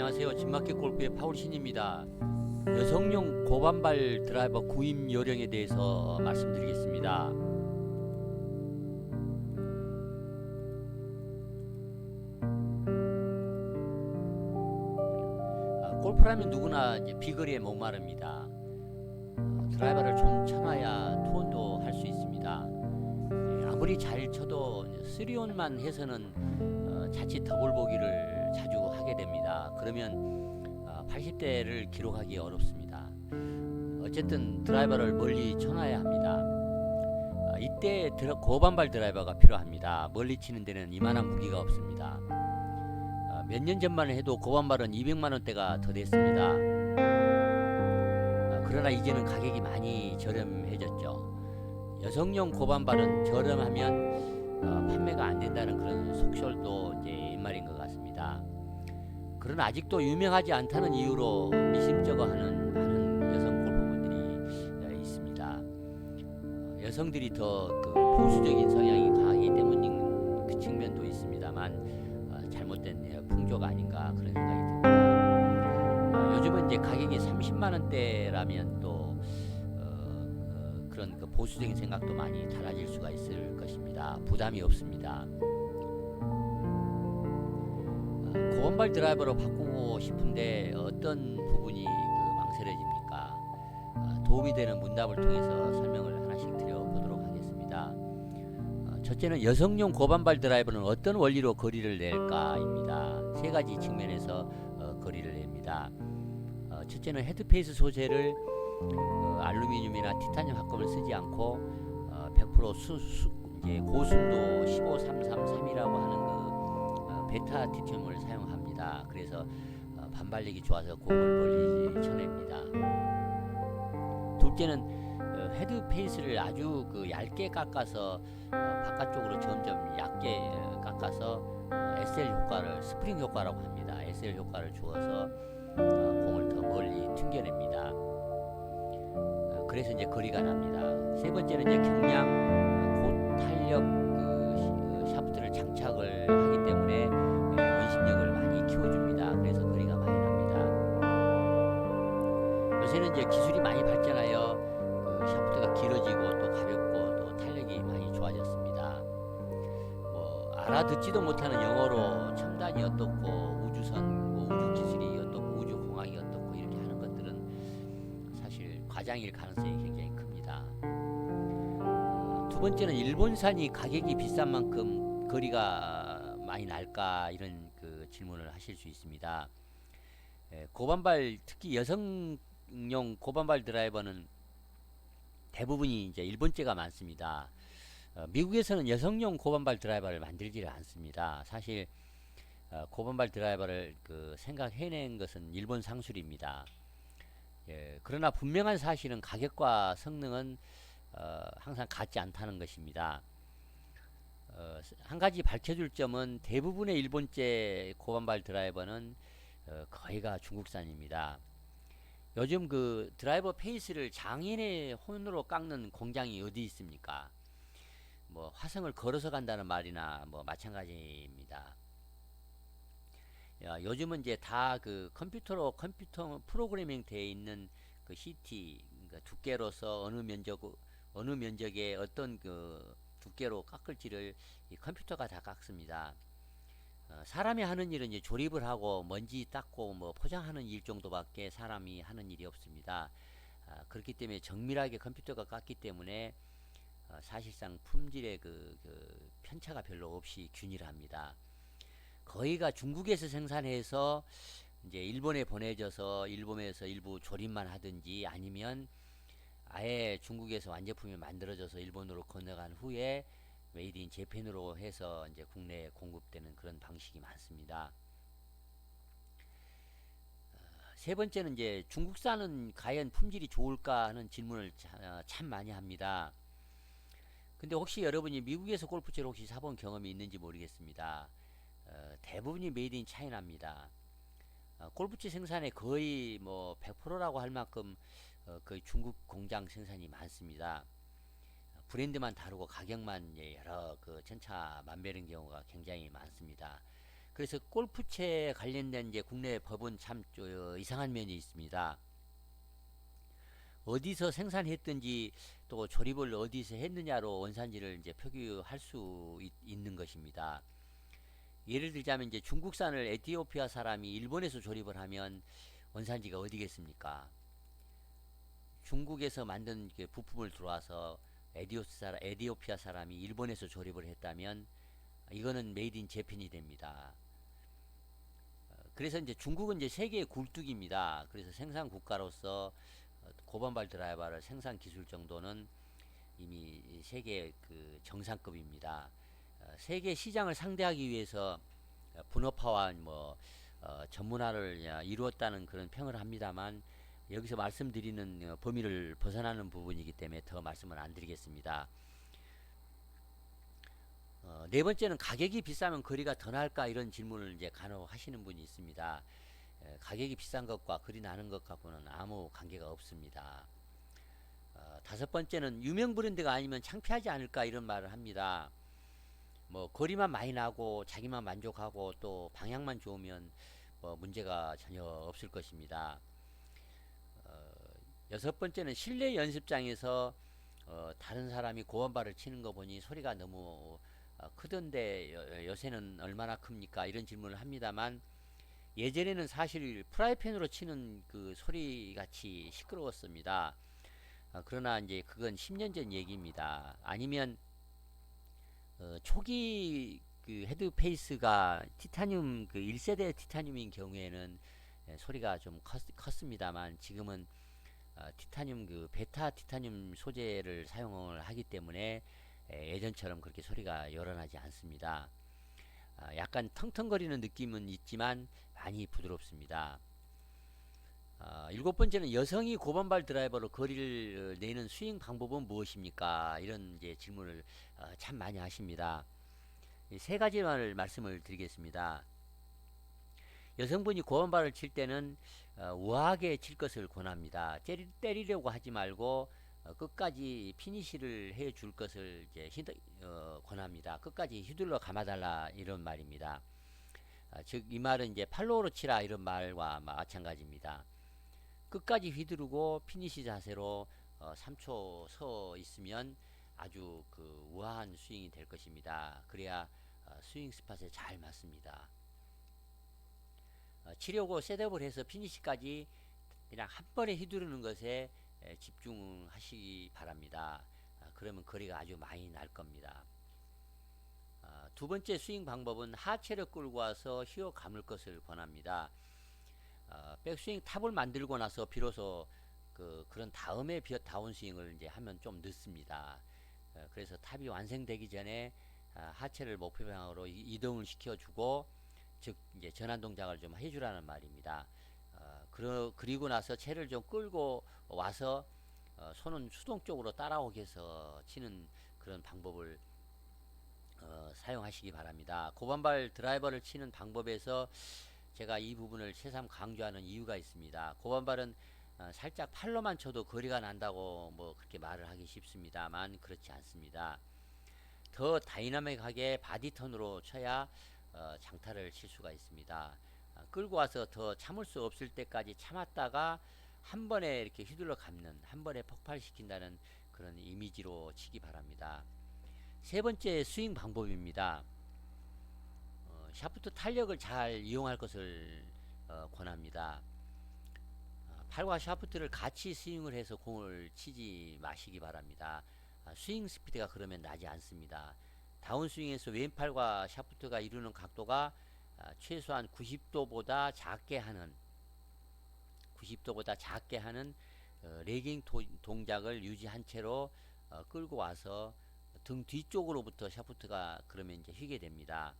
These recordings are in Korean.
안녕하세요. 진마켓 골프의 파울신입니다. 여성용 고반발 드라이버 구입 요령에 대해서 말씀드리겠습니다. 골프라면 누구나 이제 비거리에 목마릅니다. 드라이버를 좀 쳐놔야 투혼도 할 수 있습니다. 아무리 잘 쳐도 3온만 해서는 자칫 더블 보기를 자주 하게 됩니다. 그러면 80대를 기록하기 어렵습니다. 어쨌든 드라이버를 멀리 쳐놔야 합니다. 이때 고반발 드라이버가 필요합니다. 멀리 치는 데는 이만한 무기가 없습니다. 몇 년 전만 해도 고반발은 200만원대가 더 됐습니다. 그러나 이제는 가격이 많이 저렴해졌죠. 여성용 고반발은 저렴하면 판매가 안 된다는 그런 속설도 이제 옛말인 것 같습니다. 그러나 아직도 유명하지 않다는 이유로 미심쩍어하는 많은 여성 골퍼분들이 있습니다. 여성들이 더 보수적인 성향이 강하기 때문인 그 측면도 있습니다만 잘못된 풍조가 아닌가 그런 생각이 듭니다. 요즘은 이제 가격이 30만 원대라면 또 그런 보수적인 생각도 많이 달라질 수가 있을 것입니다. 부담이 없습니다. 고반발 드라이버로 바꾸고 싶은데 어떤 부분이 망설여집니까? 도움이 되는 문답을 통해서 설명을 하나씩 드려보도록 하겠습니다. 첫째는 여성용 고반발 드라이버는 어떤 원리로 거리를 낼까입니다. 세 가지 측면에서 거리를 냅니다. 첫째는 헤드페이스 소재를 알루미늄이나 티타늄 합금을 쓰지 않고 100% 이제 고순도 15333이라고 하는 베타 티튬을 사용합니다. 그래서 반발력이 좋아서 공을 멀리 쳐냅니다. 둘째는 헤드 페이스를 아주 얇게 깎아서 바깥쪽으로 점점 얇게 깎아서 SL 효과를 스프링 효과라고 합니다. SL 효과를 주어서 공을 더 멀리 튕겨냅니다. 그래서 이제 거리가 납니다. 세 번째는 이제 경량 고탄력 샤프트를 장착을 하기 때문에 원심력을 많이 키워줍니다. 그래서 거리가 많이 납니다. 요새는 이제 기술이 많이 발전하여 샤프트가 길어지고 또 가볍고 또 탄력이 많이 좋아졌습니다. 알아듣지도 못하는 영어로 첨단이 어떻고 우주선, 우주 기술이 어떻고 우주 공학이 어떻고 이렇게 하는 것들은 사실 과장일 가능성이 굉장히 큽니다. 두 번째는 일본산이 가격이 비싼 만큼 거리가 많이 날까 이런 질문을 하실 수 있습니다. 고반발 특히 여성용 고반발 드라이버는 대부분이 이제 일본제가 많습니다. 미국에서는 여성용 고반발 드라이버를 만들지를 않습니다. 사실 고반발 드라이버를 생각해낸 것은 일본 상술입니다. 그러나 분명한 사실은 가격과 성능은 항상 같지 않다는 것입니다. 한 가지 밝혀줄 점은 대부분의 일본제 고반발 드라이버는 거의가 중국산입니다. 요즘 드라이버 페이스를 장인의 혼으로 깎는 공장이 어디 있습니까? 화성을 걸어서 간다는 말이나 마찬가지입니다. 요즘은 이제 다 컴퓨터 프로그래밍 되어 있는 CT 두께로서 어느 면적에 어떤 두께로 깎을지를 이 컴퓨터가 다 깎습니다. 사람이 하는 일은 이제 조립을 하고 먼지 닦고 포장하는 일 정도밖에 사람이 하는 일이 없습니다. 그렇기 때문에 정밀하게 컴퓨터가 깎기 때문에 사실상 품질의 편차가 별로 없이 균일합니다. 거의가 중국에서 생산해서 이제 일본에 보내져서 일본에서 일부 조립만 하든지 아니면 아예 중국에서 완제품이 만들어져서 일본으로 건너간 후에 메이드 인 재팬으로 해서 이제 국내에 공급되는 그런 방식이 많습니다. 세 번째는 이제 중국산은 과연 품질이 좋을까 하는 질문을 참 많이 합니다. 근데 혹시 여러분이 미국에서 골프채를 혹시 사본 경험이 있는지 모르겠습니다. 대부분이 메이드 인 차이나입니다. 골프채 생산에 거의 100%라고 할 만큼 거의 중국 공장 생산이 많습니다. 브랜드만 다르고 가격만 여러 천차만별인 경우가 굉장히 많습니다. 그래서 골프채 관련된 이제 국내 법은 참 이상한 면이 있습니다. 어디서 생산했든지 또 조립을 어디서 했느냐로 원산지를 이제 표기할 수 있는 것입니다. 예를 들자면 이제 중국산을 에티오피아 사람이 일본에서 조립을 하면 원산지가 어디겠습니까? 중국에서 만든 그 부품을 들어와서 에티오피아 사람이 일본에서 조립을 했다면 이거는 메이드 인 재팬이 됩니다. 그래서 이제 중국은 이제 세계의 굴뚝입니다. 그래서 생산 국가로서 고반발 드라이버를 생산 기술 정도는 이미 세계 그 정상급입니다. 세계 시장을 상대하기 위해서 분업화와 뭐 전문화를 이루었다는 그런 평을 합니다만 여기서 말씀드리는 범위를 벗어나는 부분이기 때문에 더 말씀을 안 드리겠습니다. 네 번째는 가격이 비싸면 거리가 더 날까 이런 질문을 이제 간혹 하시는 분이 있습니다. 가격이 비싼 것과 거리 나는 것하고는 아무 관계가 없습니다. 다섯 번째는 유명 브랜드가 아니면 창피하지 않을까 이런 말을 합니다. 뭐 거리만 많이 나고 자기만 만족하고 또 방향만 좋으면 뭐 문제가 전혀 없을 것입니다. 여섯 번째는 실내 연습장에서 다른 사람이 고원발을 치는 거 보니 소리가 너무 크던데 요새는 얼마나 큽니까? 이런 질문을 합니다만 예전에는 사실 프라이팬으로 치는 그 소리 같이 시끄러웠습니다. 그러나 이제 그건 10년 전 얘기입니다. 아니면 초기 그 헤드페이스가 티타늄 그 1세대 티타늄인 경우에는 소리가 좀 컸습니다만 지금은 티타늄 그 베타 티타늄 소재를 사용을 하기 때문에 예전처럼 그렇게 소리가 요란하지 않습니다. 약간 텅텅거리는 느낌은 있지만 많이 부드럽습니다. 일곱 번째는 여성이 고반발 드라이버로 거리를 내는 스윙 방법은 무엇입니까? 이런 이제 질문을 참 많이 하십니다. 세 가지만 말씀을 드리겠습니다. 여성분이 고반발을 칠 때는 우아하게 칠 것을 권합니다. 때리려고 하지 말고 끝까지 피니시를 해 줄 것을 이제 권합니다. 끝까지 휘둘러 감아달라 이런 말입니다. 즉 이 말은 이제 팔로우로 치라 이런 말과 마찬가지입니다. 끝까지 휘두르고 피니시 자세로 3초 서 있으면 아주 그 우아한 스윙이 될 것입니다. 그래야 스윙 스팟에 잘 맞습니다. 치려고 셋업을 해서 피니시까지 그냥 한 번에 휘두르는 것에 집중하시기 바랍니다. 그러면 거리가 아주 많이 날 겁니다. 두 번째 스윙 방법은 하체를 끌고 와서 휘어 감을 것을 권합니다. 백스윙 탑을 만들고 나서 비로소 그런 다음에 다운스윙을 이제 하면 좀 늦습니다. 그래서 탑이 완성되기 전에 하체를 목표 방향으로 이동을 시켜주고 즉 이제 전환 동작을 좀 해주라는 말입니다. 그리고 나서 채를 좀 끌고 와서 손은 수동적으로 따라오게 해서 치는 그런 방법을 사용하시기 바랍니다. 고반발 드라이버를 치는 방법에서 제가 이 부분을 새삼 강조하는 이유가 있습니다. 고반발은 살짝 팔로만 쳐도 거리가 난다고 뭐 그렇게 말을 하기 쉽습니다만 그렇지 않습니다. 더 다이나믹하게 바디턴으로 쳐야 장타를 칠 수가 있습니다. 끌고 와서 더 참을 수 없을 때까지 참았다가 한 번에 이렇게 휘둘러 감는, 한 번에 폭발시킨다는 그런 이미지로 치기 바랍니다. 세 번째 스윙 방법입니다. 샤프트 탄력을 잘 이용할 것을 권합니다. 팔과 샤프트를 같이 스윙을 해서 공을 치지 마시기 바랍니다. 스윙 스피드가 그러면 나지 않습니다. 다운스윙에서 왼팔과 샤프트가 이루는 각도가 최소한 90도보다 작게 하는 레깅 동작을 유지한 채로 끌고 와서 등 뒤쪽으로부터 샤프트가 그러면 이제 휘게 됩니다.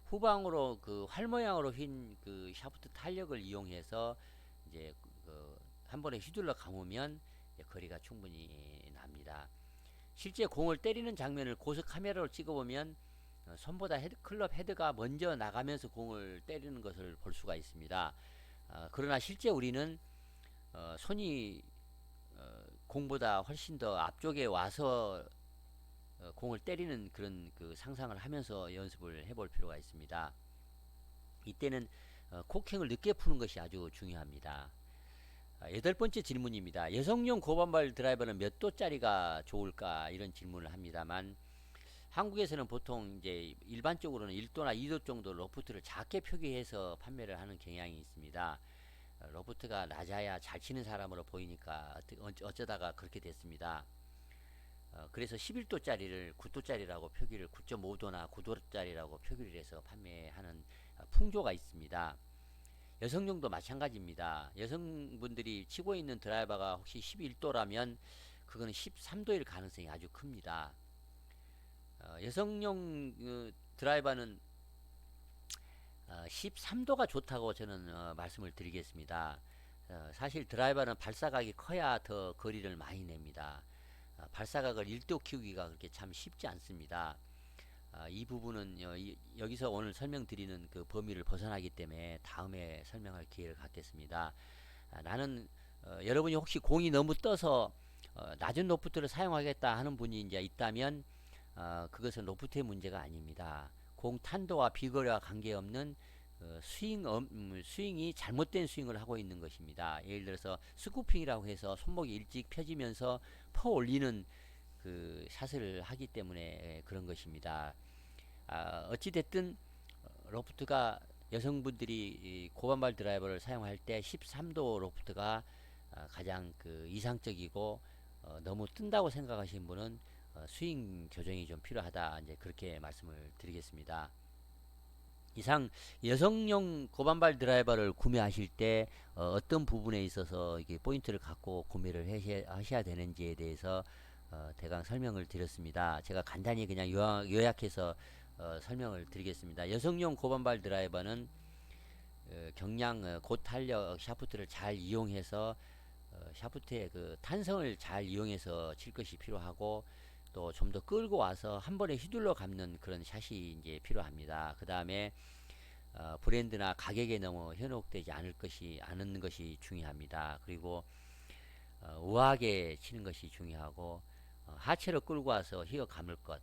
후방으로 그 활 모양으로 휜 그 샤프트 탄력을 이용해서 이제 한 번에 휘둘러 감으면 거리가 충분히 납니다. 실제 공을 때리는 장면을 고속 카메라로 찍어보면 손보다 클럽 헤드가 먼저 나가면서 공을 때리는 것을 볼 수가 있습니다. 그러나 실제 우리는 손이 공보다 훨씬 더 앞쪽에 와서 공을 때리는 그런 그 상상을 하면서 연습을 해볼 필요가 있습니다. 이때는 코킹을 늦게 푸는 것이 아주 중요합니다. 여덟 번째 질문입니다. 여성용 고반발 드라이버는 몇 도짜리가 좋을까? 이런 질문을 합니다만 한국에서는 보통 이제 일반적으로는 1도나 2도 정도 로프트를 작게 표기해서 판매를 하는 경향이 있습니다. 로프트가 낮아야 잘 치는 사람으로 보이니까 어쩌다가 그렇게 됐습니다. 그래서 11도짜리를 9도짜리라고 표기를 9.5도나 9도짜리라고 표기를 해서 판매하는 풍조가 있습니다. 여성용도 마찬가지입니다. 여성분들이 치고 있는 드라이버가 혹시 11도라면 그거는 13도일 가능성이 아주 큽니다. 여성용 드라이버는 13도가 좋다고 저는 말씀을 드리겠습니다. 사실 드라이버는 발사각이 커야 더 거리를 많이 냅니다. 발사각을 1도 키우기가 그렇게 참 쉽지 않습니다. 이 부분은 여기서 오늘 설명드리는 그 범위를 벗어나기 때문에 다음에 설명할 기회를 갖겠습니다. 나는 여러분이 혹시 공이 너무 떠서 낮은 로프트를 사용하겠다 하는 분이 이제 있다면 그것은 로프트의 문제가 아닙니다. 공 탄도와 비거리와 관계없는 스윙이 잘못된 스윙을 하고 있는 것입니다. 예를 들어서 스쿠핑이라고 해서 손목이 일찍 펴지면서 퍼 올리는 그 샷을 하기 때문에 그런 것입니다. 어찌됐든 로프트가 여성분들이 고반발 드라이버를 사용할 때 13도 로프트가 가장 그 이상적이고 너무 뜬다고 생각하시는 분은 스윙 교정이 좀 필요하다 이제 그렇게 말씀을 드리겠습니다. 이상 여성용 고반발 드라이버를 구매하실 때 떤 부분에 있어서 이게 포인트를 갖고 구매를 하셔야 되는지에 대해서 대강 설명을 드렸습니다. 제가 간단히 그냥 요약해서 설명을 드리겠습니다. 여성용 고반발 드라이버는 경량 고탄력 샤프트를 잘 이용해서 샤프트의 그 탄성을 잘 이용해서 칠 것이 필요하고 또 좀 더 끌고 와서 한 번에 휘둘러 감는 그런 샷이 이제 필요합니다. 그 다음에 브랜드나 가격에 너무 현혹되지 않은 것이 중요합니다. 그리고 우아하게 치는 것이 중요하고 하체로 끌고 와서 휘어 감을 것.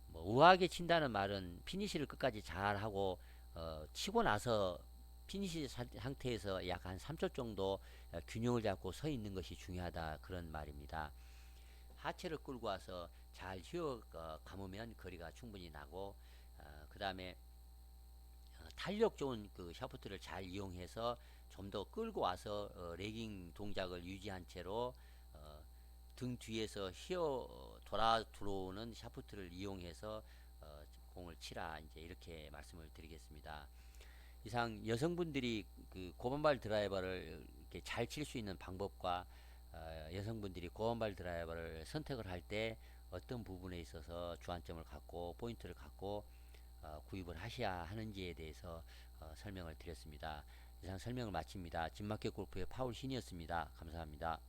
뭐 우아하게 친다는 말은 피니시를 끝까지 잘 하고 치고 나서 피니시 상태에서 약 한 3초 정도 균형을 잡고 서 있는 것이 중요하다 그런 말입니다. 하체를 끌고 와서 잘 휘어 감으면 거리가 충분히 나고 그 다음에 탄력 좋은 그 샤프트를 잘 이용해서 좀 더 끌고 와서 레깅 동작을 유지한 채로 등 뒤에서 휘어 돌아 들어오는 샤프트를 이용해서 공을 치라 이제 이렇게 말씀을 드리겠습니다. 이상 여성분들이 그 고반발 드라이버를 이렇게 잘 칠 수 있는 방법과 여성분들이 고반발 드라이버를 선택을 할 때 어떤 부분에 있어서 주안점을 갖고 포인트를 갖고 구입을 하셔야 하는지에 대해서 설명을 드렸습니다. 이상 설명을 마칩니다. 진마켓 골프의 파울 신이었습니다. 감사합니다.